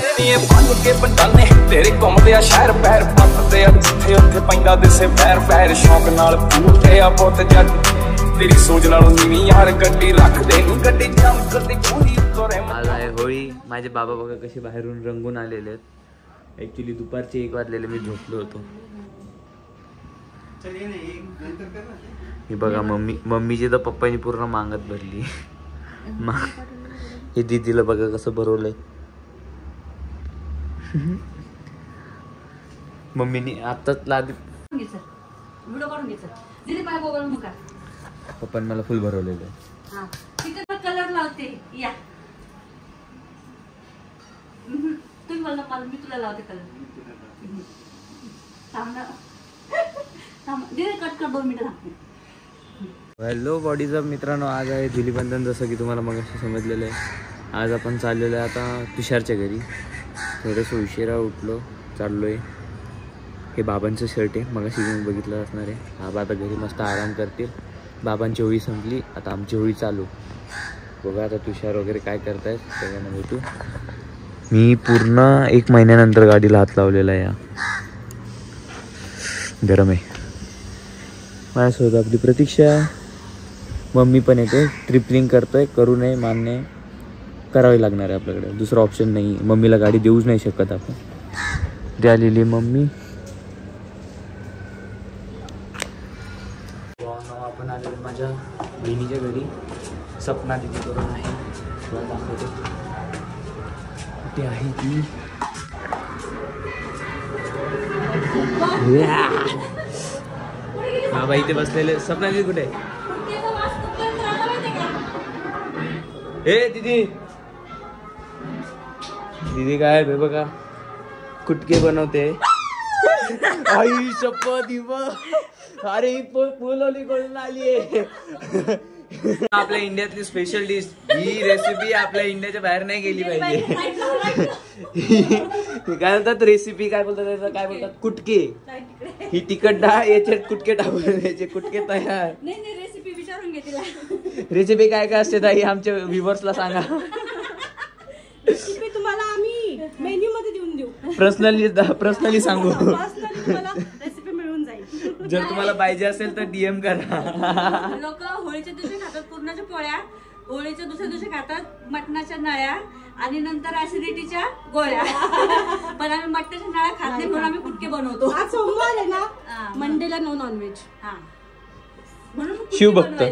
पल के पंडाने तेरे घूमदे आ शहर पैर पत्ते जिथे उत्थे पैंदा दिसे पैर पैर शौक नाल पूते आ पुत जट तेरी सोच नालों नीवी यार गड्डी रख दे नी गड्डी जम करती पूरी तोरे आज आहे होळी। माझे बाबा बघा कसे बाहेरून रंगून आलेले आहेत। ऍक्च्युली दुपारचे 1 वाजलेले मी झोपलो होतो। हे बघा मम्मीची तर पप्पानी पूर्ण मांगत भरली। हे दीदीला बघा कसं भरवलंय। मम्मीने आताच लादी पप्पाने मला फुल भरवलेलं आहे। कलर लावते या तुम्ही मला मी तुला लावते कलर। कट कर 2 मिनिटं थांब। हॅलो बॉडीज मित्रांनो, आज आहे धुलीबंधन। जसं की तुम्हाला मग समजलेलं आहे, आज आपण चाललेलो आहे आता तुषारच्या घरी। थोडंसं उशिरा उठलो, चाललोय। हे बाबांचं शर्ट आहे, मग मी बघितलं असणार आहे। हा बाबा घरी मस्त आराम करतील। बाबांची होळी संपली, आता आमची होळी चालू। बघा आता तुषार वगैरे काय करतायत सगळ्यांना भेटू। मी पूर्ण 1 महिन्यानंतर गाडीला हात लावलेला आहे। गरम आहे। माझ्यासोबत आपली प्रतीक्षा, मम्मी पण येते। ट्रिपलिंग करतोय, करू नये मान्य करावी लागणार आहे आपल्याकडे, दुसरा ऑप्शन नाही। मम्मीला गाडी देऊच नाही शकत आपण। द्यालेली मम्मी। आपण आलेलो माझ्या बहिणीच्या घरी। सपना दिदी करून आहे, तुला दाखवते कुठे आहे ती। बाबा इथे बसलेले। सपना दिदी कुठे? ए दीदी, दीदी काय बे बघा कुटके बनवते। आई शपथ, अरे ही पुलवली करून आली आहे। आपल्या इंडियातली स्पेशल डिश ही रेसिपी आपल्या इंडियाच्या बाहेर नाही गेली पाहिजे। काय बोलतात रेसिपी, काय बोलतात त्याचं, काय बोलतात कुटके। ही तिखट डाळ, याच्यात कुटके टाकून याचे कुटके तयार। रेसिपी विचारून घे तिला। रेसिपी काय काय असते ताई, आमच्या व्ह्युअर्सला सांगा। रेसिपी तुम्हाला आम्ही मेन्यू मध्ये देऊन देऊ। पर्सनली सांगू। रेसिपी मिळून जाईल। जर तुम्हाला पाहिजे असेल तर DM करा। लोक होळीच्या दिवशी खातात पुरणाच्या पोळ्या, होळीच्या दुसऱ्या दिवशी खातात मटणाच्या नळ्या आणि नंतर ऍसिडिटीच्या गोळ्या। पण आम्ही मटणाच्या नळ्या खात नाही म्हणून आम्ही कुटके बनवतो। आज सोमवार आहे ना, मंडेला नो नॉनव्हेज। हा म्हणून शिवभक्त।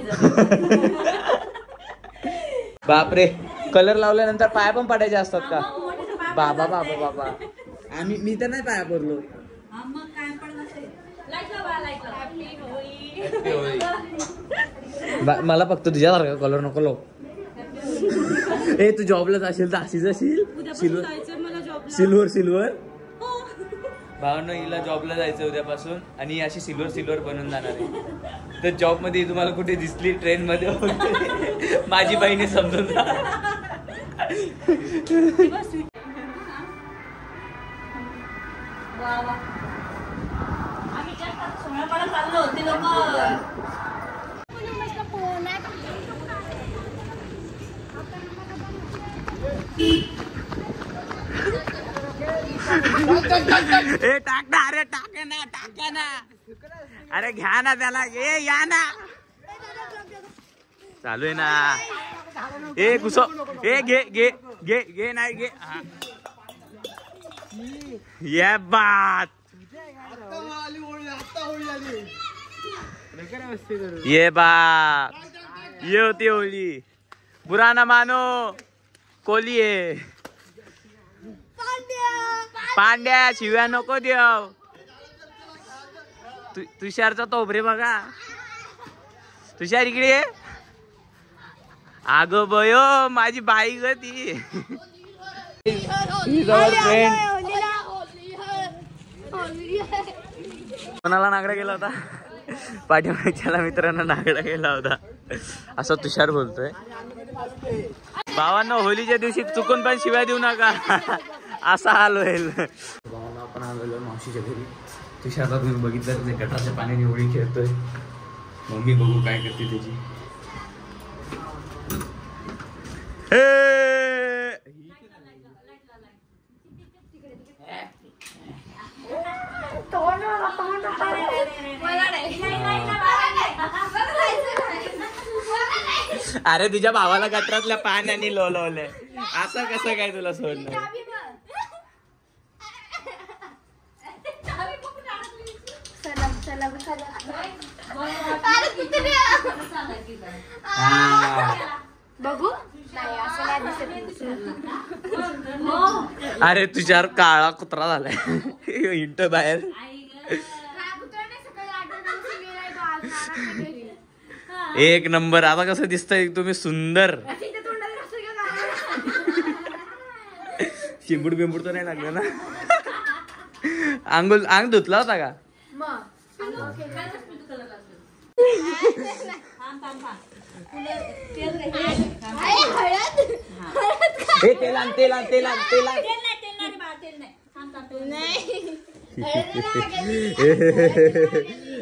बापरे, कलर लावल्यानंतर पाया पण पडायचे असतात का? बाबा बाबा बाबा, मी तर नाही पाया पडलो। मला फक्त तुझ्यासारखा कलर नको लो। ए तू जॉबला जाशील तर अशीच असेल। सिल्वर भावांनो, हिला जॉबला जायचं उद्यापासून आणि अशी सिल्वर बनून जाणार आहे। तर जॉब मध्ये तुम्हाला कुठे दिसली ट्रेन मध्ये माझी बहिणी समजून जा। ए टाक ना, अरे टाका ना, अरे घ्या ना त्याला, ए या ना, चालू आहे ना। ए कुसो, ए घे नाही घे। ये बात, ये बात, ये होती होली। बुरा ना मानो, कोली आहे। पांड्या शिव्या नको देव। तुषारचा तोबरे बघा, तुषार इकडे। अगं बयो माझी बाई ग ती। कोणाला नागडा गेला होता? पाठीमागच्याला मित्रांना नागडा गेला होता, असं तुषार बोलतोय। भावांनो, होलीच्या दिवशी चुकून पण शिव्या देऊ नका, असा हाल होईल। आपण आलेलो मावशीच्या घरी। तुषारला तुम्ही बघितलं, गटारच्या पाण्याने होळी खेळतोय। मम्मी बघू काय करते त्याची। अरे तुझ्या भावाला गटरातल्या पाण्याने लोलवलंय, असं कसं काय तुला सोडणार? बघू अरे तुझ्यावर काळा कुत्रा झालाय इंट बाहेर. एक नंबर. आता कसं दिसतंय तुम्ही सुंदर. शिंबूड बिंबूड तर नाही लागलं ना? अंग धुतला होता का? तेल आण, तेल आण, तेल आण, तेल आण.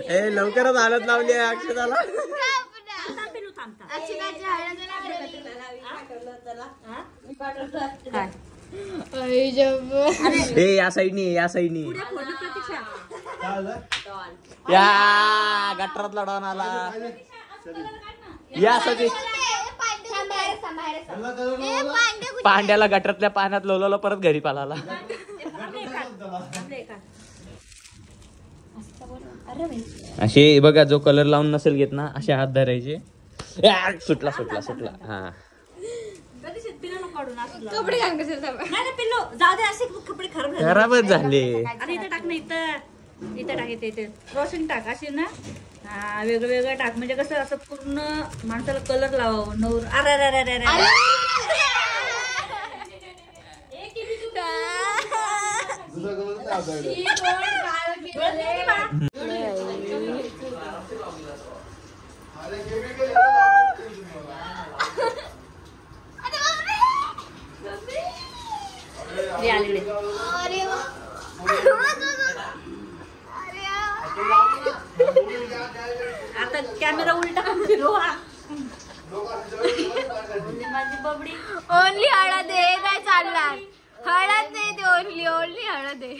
ए लवकरच हालत लावली आहे अक्षताला. ए या साईडनी, या साईडनी. या गटरातला डॉन आला. या सगळी पांड्याला गटरातल्या पाण्यात लोलवलं, परत घरी पालाला. असे बघा, जो कलर लावून नसेल घेत ना, असे हात धरायचे. सुटला सुटला सुटला. हा कपडे घाल पिल्लो जाऊ दे, असे कपडे खराबच झाले. अरे इथं टाक ना, इथं टाक, इथे रोशन टाक असे ना. हा वेगळं वेगळं टाक, म्हणजे कसं असं पूर्ण माणसाला कलर लावावं. नवर अरे अरे अरे अरे आता कॅमेरा उलटा फिरवा. माझी बबडी ओनली हळद आहे, काय चालणार? हळद नाही ते, ओनली ओनली हळद आहे.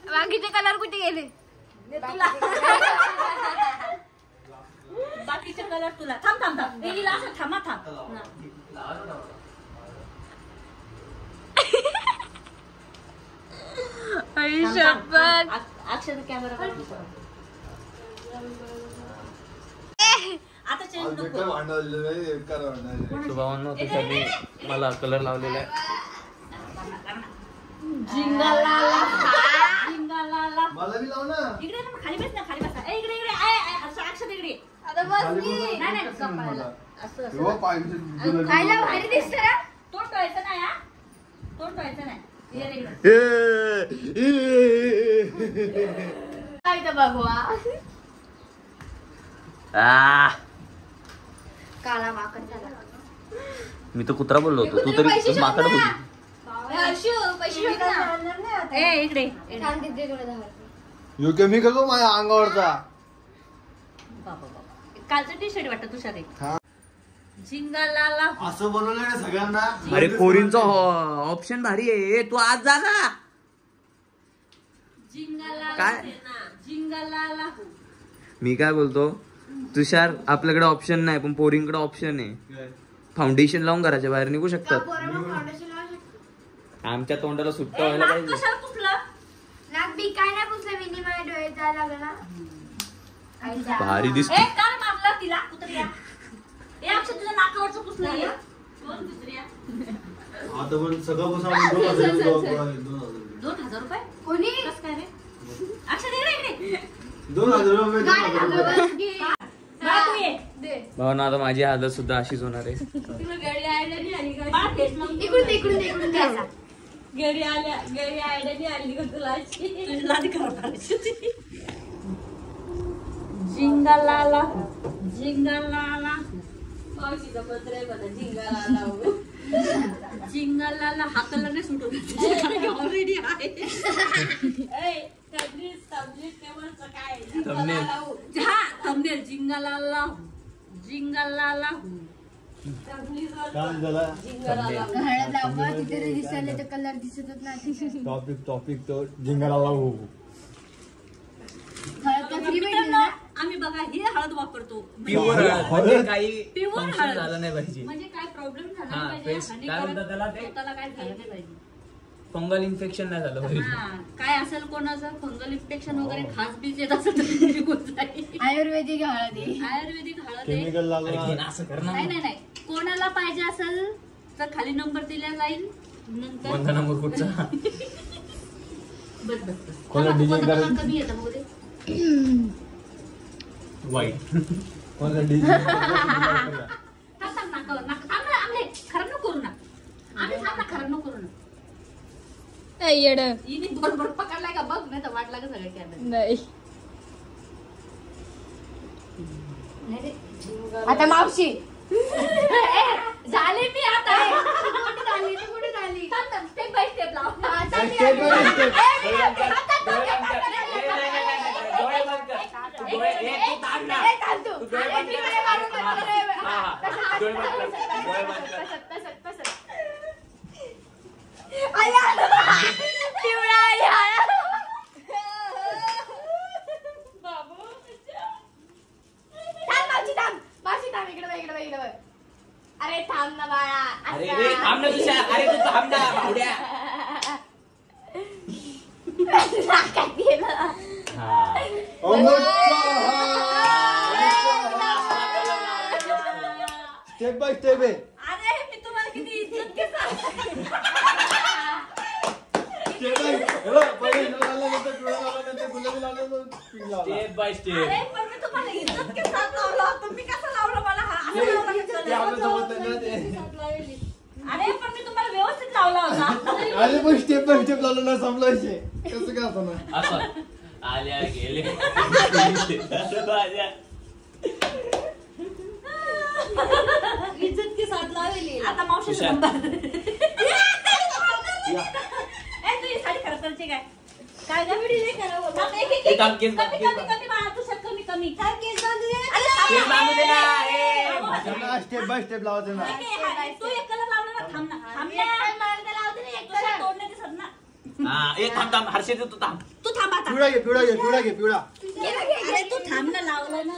बाकीचे कलर कुठे गेले? बाकीचे कलर तुला. थांब थांब थांब, हिला असं थांबा थांब. अक्षर कॅमेरा आता चेंज नको. शुभावांनो, तुझ्याने मला कलर लावलेला आहे. जिंगालाला मला बी लाव ना. इकडे ना, खाली बस ना, खाली बस ना. इकडे इकडे अक्षर इकडे. आता बस नाही नाही, असं असं खायला भारी दिसत ना. तोंड टोळायचं नाही. हा तोंड टोळायचं नाही. काय तर बघवा. काळा वाकड झाला. मी तर कुत्रा बोललो होतो, तू तरी माकड बोलली. इकडे केमिकल माझ्या अंगावरचा. कालचं टी शर्ट वाटत तुषार. झिंगालाला असं बनवलं ना सगळ्यांना. अरे पोरींचा ऑप्शन भारी आहे. तू आज जा ना. काय झिंगालाला. मी काय बोलतो, तुषार आपल्याकडे ऑप्शन नाही, पण पोरींकडे ऑप्शन आहे. फाउंडेशन लावून घराच्या बाहेर निघू शकतात. आमच्या तोंडाला सुट्ट व्हायला पाहिजे. कशाला पुसलं? नाक बी काय नाही पुसलं. मी माझ्या डोळे जायला लागला. भारी दिसते. काय मारलं तिला कुत्र्या? अक्षर तुझ्या नाकावरचं पुसलं. आता पण सगळं 2,000 रुपये कोणी कसं काय रे? अक्षर इकडे 2,000 रुपये. भावना, आता माझी हालत सुद्धा अशीच होणार आहे. घरी आयडिया आली का तुला? झिंगालाला झिंगालाला पावशीचा पत्र आहे बघा. झिंगालाला हा कलर नाही सुटत ऑलरेडी आहे. झिंगालाला झिंगालाला काय झाला हळद लावा तिथे दिसायला तर कलर दिसतच नाही. टॉपिक तो जिंगलाला हो. हळद का फ्री भेटली ना? आम्ही बघा हे हळद वापरतो प्युअर म्हणजे काही प्युअर function हळद झालं नाही पाहिजे. म्हणजे काय प्रॉब्लेम झाला हा, नाही पाहिजे face- आणि काय म्हणतात त्याला ते? स्वतःला काय झालं नाही पाहिजे. फंगल इन्फेक्शन नाही झालं पाहिजे. हा, काय असेल कोणाचं फंगल इन्फेक्शन वगैरे खास बीज येत असेल तर ते निघून जाईल. आयुर्वेदिक हळद आहे. आयुर्वेदिक हळद आहे. केमिकल अरे लागला. घे ना, असं कर ना. नाही नाही नाही कोणाला पाहिजे असेल तर खाली नंबर दिला जाईल नंतर कोणता नंबर कुठचा? बस बस बस कोणाला थांबा, डिझाईन कोणता करायची? कलर कमी येतं मग ते? वाईट. कोणासाठी थांब थांब नाकावर नाक थांब ना आमले खराब नको करू ना आम्ही थांब ना खराब नको करू ना येड हिने बरोबर पकडलाय का बघ नाही तर वाटला का सगळं कॅमेरा नाही. नाही रे. आता मावशी झाले मी आता कुठे झाली ती कुठे झाली? स्टेप बाय स्टेप लाव स्टेप बाय स्टेप. डोळे बंद कर. तू डोळे तू थांब ना. तू डोळे बंद कर. हा, डोळे बंद कर. डोळे बंद कर. अरे थांब ना बाळा. अरे रे थांब ना तुषार. अरे तू थांब ना भावड्या. नाकात गेलं. हा. स्टेप बाय स्टेप आहे. अरे मी तुम्हाला किती इज्जत केलं स्टेप बाय हे बघ, पहिले इकडं लावलं, नंतर डोळा लावला, नंतर गुलाबी लावला, नंतर पिंक लावला. Step by step. अरे पण मी तुम्हाला इज्जत के साथ लावला तुम्ही कसं लावलं मला हा असं लावलं का ते आपलं कलर? जमत नाही ना ते. अरे पण मी तुम्हाला व्यवस्थित लावला होता अरे पण स्टेप बाय स्टेप लावलं ना संपलायचे कसं काय असं ना. असं आल्या गेले. आल्या. इज्जत के साथ लावली आता मावशीचा हुशार. नंबर ए तू ही साडी खराब करायची काय काय गं व्हिडिओ नाही करावं थांब, एक हे थांब, केस बांध, कमी केस कमी बांध. कमी बाळा तुझ्यात कमी कमी काय केस बांधू दे केस बांधू दे ना. ए, त्यांना स्टेप बाय स्टेप लावायचं ना. तू एक कलर लावला ना थांब ना थांब ना तुझ्या तोडणे दिसत ना हा, ए थांब थांब. हर्षे तू थांब. तू थांब आता पिवळा घे पिवळा घे पिवळा घे पिवळा. अरे तू थांब ना लावलं ना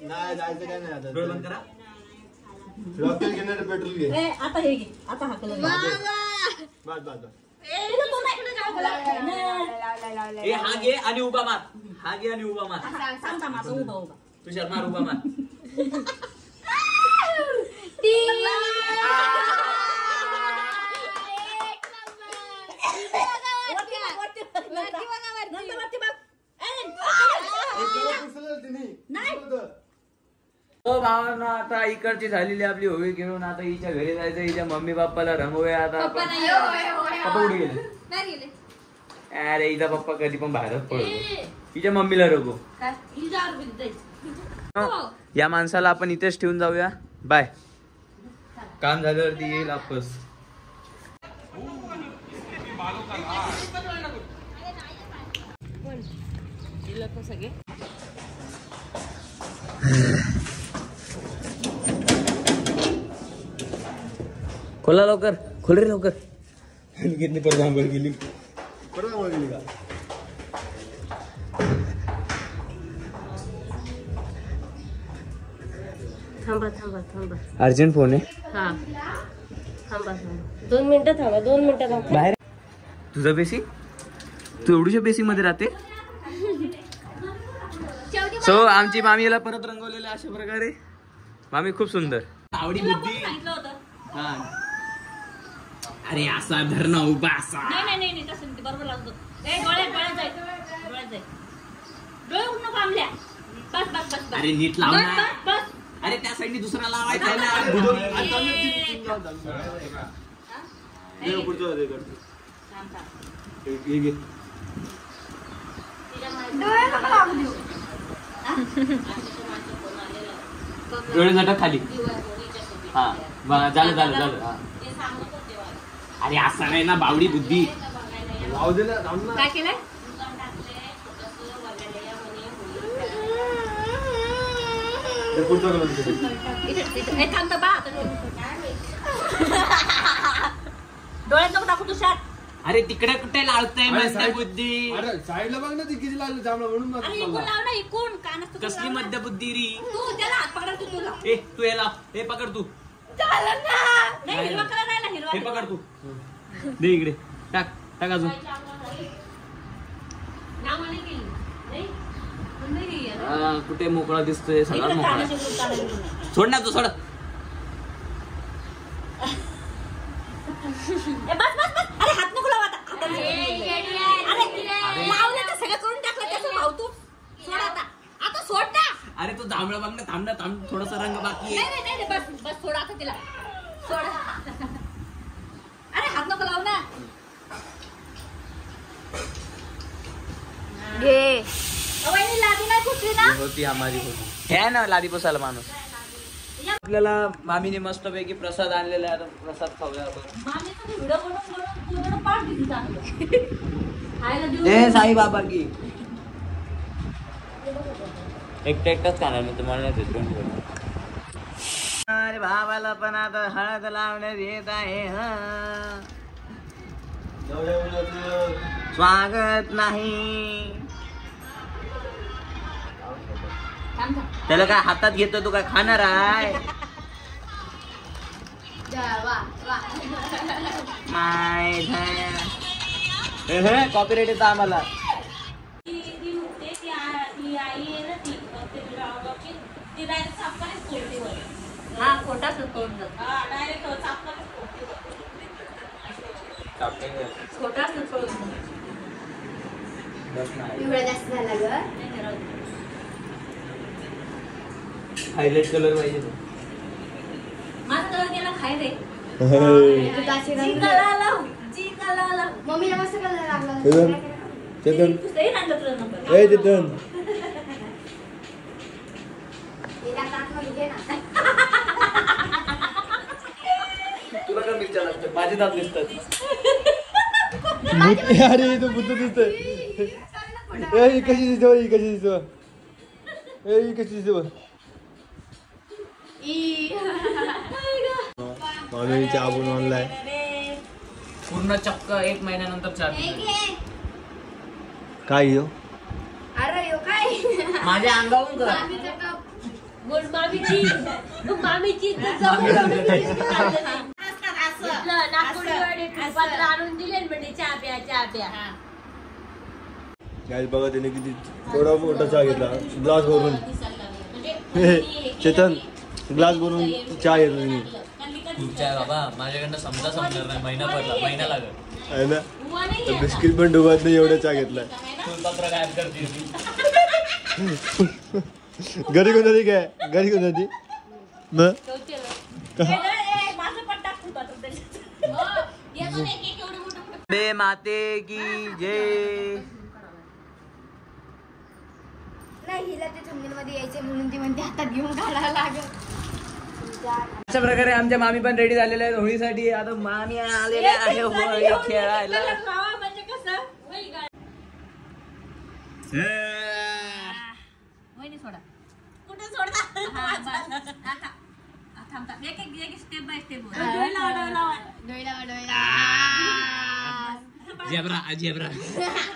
नाही जायचं काय नाही आता. डोळे बंद करा. रॉकेल घेणार पेट्रोल घे. ए आता हे घे आता हा कलर बस बस बस. ए हा घे आणि उभा मार. हा घे आणि उभा मार. सांगता माझा उभा उभा तुषार मार उभा मार. हो भावांनो आता इकडची झालेली आपली होळी खेळून आता हिच्या घरी जायचं. हिच्या मम्मी पप्पाला रंगवूया आता आपण. पप्पा कुठे गेले? अरे हिचा पप्पा कधी पण बाहेरच पडतो. हिच्या मम्मीला रंगव. या माणसाला आपण इथेच ठेवून जाऊया. बाय. काम झाल्यावरती येईल वापस. खोला लवकर. खोल रे लवकर. किती परत आंघोळ गेली. परत आंघोळ केली का? थांबा थांबा थांबा अर्जंट फोन आहे. हा थांबा थांबा 2 मिनिटं थांबा 2 मिनिटं थांबा. बाहेर तुझा बेसिंग. तू एवढ्याशा बेसिंग मध्ये राहते. सो आमची मामीला परत रंगवलेलं अशा प्रकारे. मामी खूप सुंदर. आवडी बुद्धी. सांगितलं होतं हा. अरे असा धरणा उभा असा. नाही नाही नाही तसं नाही, ते बरोबर लागतो ए डोळ्यात जाईल डोळे उठणं पामल्या बस बस बस अरे नीट लाव ना. बस बस अरे त्यासाठी दुसरा लावायचा आहे ना. हे पुढचं हे करतो. थांब, थांब. हे घे. डोळे झटक खाली. हा झालं झालं झालं. हा. अरे असा नाही ना बावडी बुद्धी. लावू दे ना थांब ना. काय केलंय पुढचं करून दे. हे थांब तर बा आता डोळ्यात नको टाकू तुषार. अरे तिकडे कुठे लावताय मध्य बुद्धी? अरे साईडला बघ ना ती किती लागली जांभळा म्हणून मग अरे इकून लाव ना इकून कानात कसली मध्य बुद्धी री? तू त्याला हात पकडा तू तुला ए तू हे लाव, हे पकड तू, चालेल ना. नाही हिरवा कलर आहे ना हिरवा. हे पकड तू, दे इकडे, टाक टाक अजून. नावाने केली नाही नाही हा, कुठे मोकळा दिसतोय, सगळा मोकळा. सोड ना तू, सोड. बस बस बस. अरे हात नको लाव आता. अरे लावलं तर सगळं करून टाकलं त्याचं भाऊ तू. सोड आता, आता सोड ना. अरे तू जांभळा बघ ना, थांब ना, थांब, थोडासा रंग बाकी आहे. नाही नाही नाही बस बस सोड आता तिला सोड. अरे हात नको लाव ना. घे. वहिनी लादी नाही फुटली ना. होती हमारी होती. हे ना लादी पोसायला माणूस. आपल्याला मामीने मस्त पैकी प्रसाद आणलेला आहे, आता प्रसाद खाऊया आपण. मामीचा व्हिडिओ बनवून पूर्ण पाठ दिली चांगलं खायला देऊ. जय साई बाबा की. एकटाच खाणार मी, तुम्हाला नाही देत. अरे भावाला पण आता हळद लावण्यात येत आहे. स्वागत नाही. थांब थांब. त्याला काय हातात घेतो, तू काय खाणार आहे? कॉपीराइट येतं आम्हाला. हा खोटाच तोंड खोटाच जास्त झाला ग. हायलाइट कलर पाहिजे. माझा कलर गेला खाय रे. मम्मीला मस्त कलर लागला. चेतन दुसरंही आणलं तुला नंबर. ए चेतन तुला काय मिरच्या लागतं? माझे दात दिसतात. अरे तो बुद्ध दिसतोय. ए कशी दिसतो, ही कशी दिसतो, ए ही कशी दिसतो. मामी चहा बनवून आणलाय. पूर्ण चक्क 1 महिन्यानंतर चहा. काय हो अरे यो काय माझ्या अंगावरून कर. मामीची आणून दिले म्हणजे चहा प्या चहा प्या. काय बघा त्याने किती थोडा मोठा चहा घेतला, ग्लास भरून. चेतन ग्लास भरून चहा घेतला त्यांनी. तुमच्या बाबा माझ्याकडनं समजणार नाही. महिना लागत आहे ना. बिस्किट पण डुबत नाही एवढा चहा घेतलाय. फुलपत्र गायब करते. घरी कोणती काय घरी कोणती न माझं पण टाक फुलपात्र त्याच्यात. येतो ना एक एवढं मोठं. बे माते की जय. नाही हिला ते थंबनेल मध्ये यायचे म्हणून ती म्हणते हातात घेऊन घालायला लागेल. अशा प्रकारे आमच्या मामी पण रेडी झालेल्या आहेत होळीसाठी. आता मामी आलेल्या आहे होळी खेळायला. म्हणजे कसं वहिनी सोडा. कुठे सोडता? थांबता एक एक step by step. Zebra zebra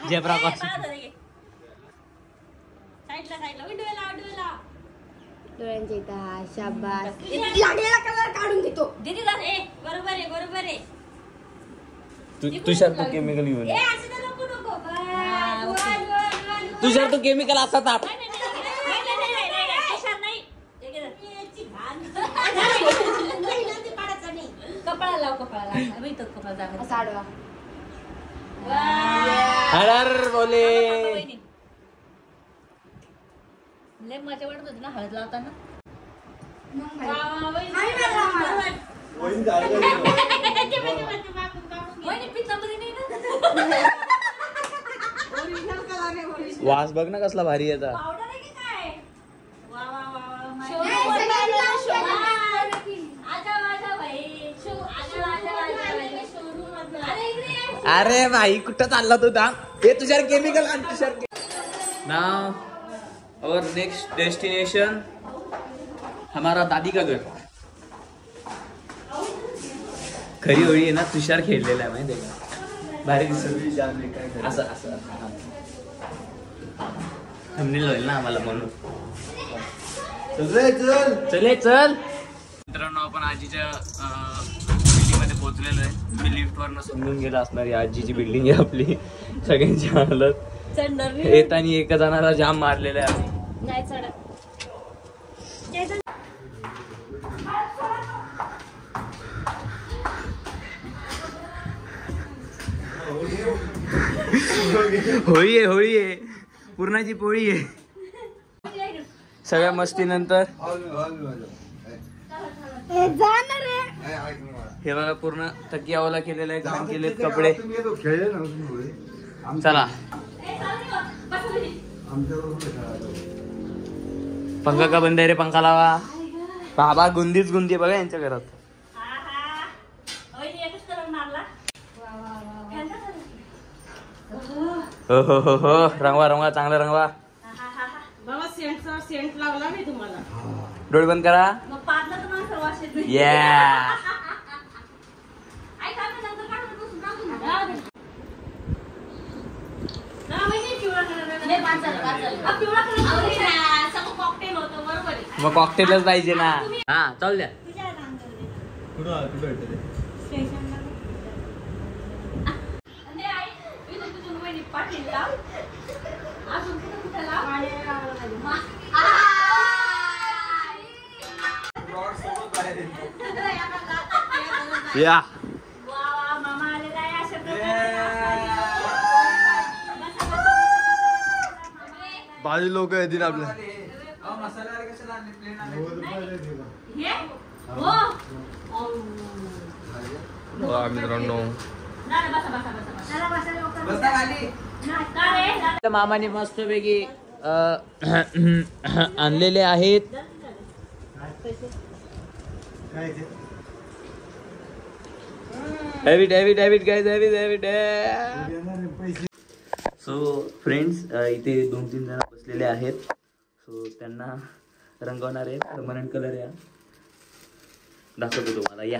zebra साईडला डोळा. डोळ्यांच्या इथं शाबास. लागलेला कलर काढून घेतो. दीदी बरोबर आहे. तुषार तू केमिकल घेऊन. ए असं तर नको नको. तुषार तू केमिकल असतात आप. कपडा लाव कपडा साडवा. हर बोले. लय मजा वाटत होती ना हळद लावताना. वास बघ ना कसला भारी येतात. पावडर आहे की काय? वा वा वा वा. अरे भाई कुठं चालला तू दाम. हे तुझ्या केमिकल आणि तुषार. नाव अवर नेक्स्ट डेस्टिनेशन हमारा दादी का घर. खरी होळी आहे ना तुषार खेळलेला आहे माहिती आहे का. भारी दिसत असं असं थंबनेल होईल ना आम्हाला म्हणून. चले चल. मित्रांनो आपण आजीच्या बिल्डिंग मध्ये पोहोचलेलो आहे. मी लिफ्ट वरनं समजून गेला असणार ही आजीची बिल्डिंग आहे आपली. सगळ्यांची हालत येतानी एका जणाला जाम मारलेला आहे आम्ही. नाही चढत. होळी आहे होळी आहे पूर्णाची पोळी आहे. सगळ्या मस्ती नंतर हे बघा पूर्ण तकियावाला केलेला आहे. घाण केलेत कपडे. चला पंखा का बंद आहे रे. पंखा लावा. बाबा गुंदीच गुंदी बघा यांच्या घरात. हो हो हो हो रंगवा रंगवा चांगला रंगवा. बाबा सेंट लावला नाही तुम्हाला. डोळे बंद करा. या मग कॉकटेलच पाहिजे ना. हा चालू द्या. या भाजी लोक येतील आपल्या. मित्रांनो मामाने मस्त पैकी आणलेले आहेत. सो फ्रेंड्स इथे 2-3 जण बसलेले आहेत. सो त्यांना रंगवणार आहे. परमनंट कलर या दाखवतो तुम्हाला. या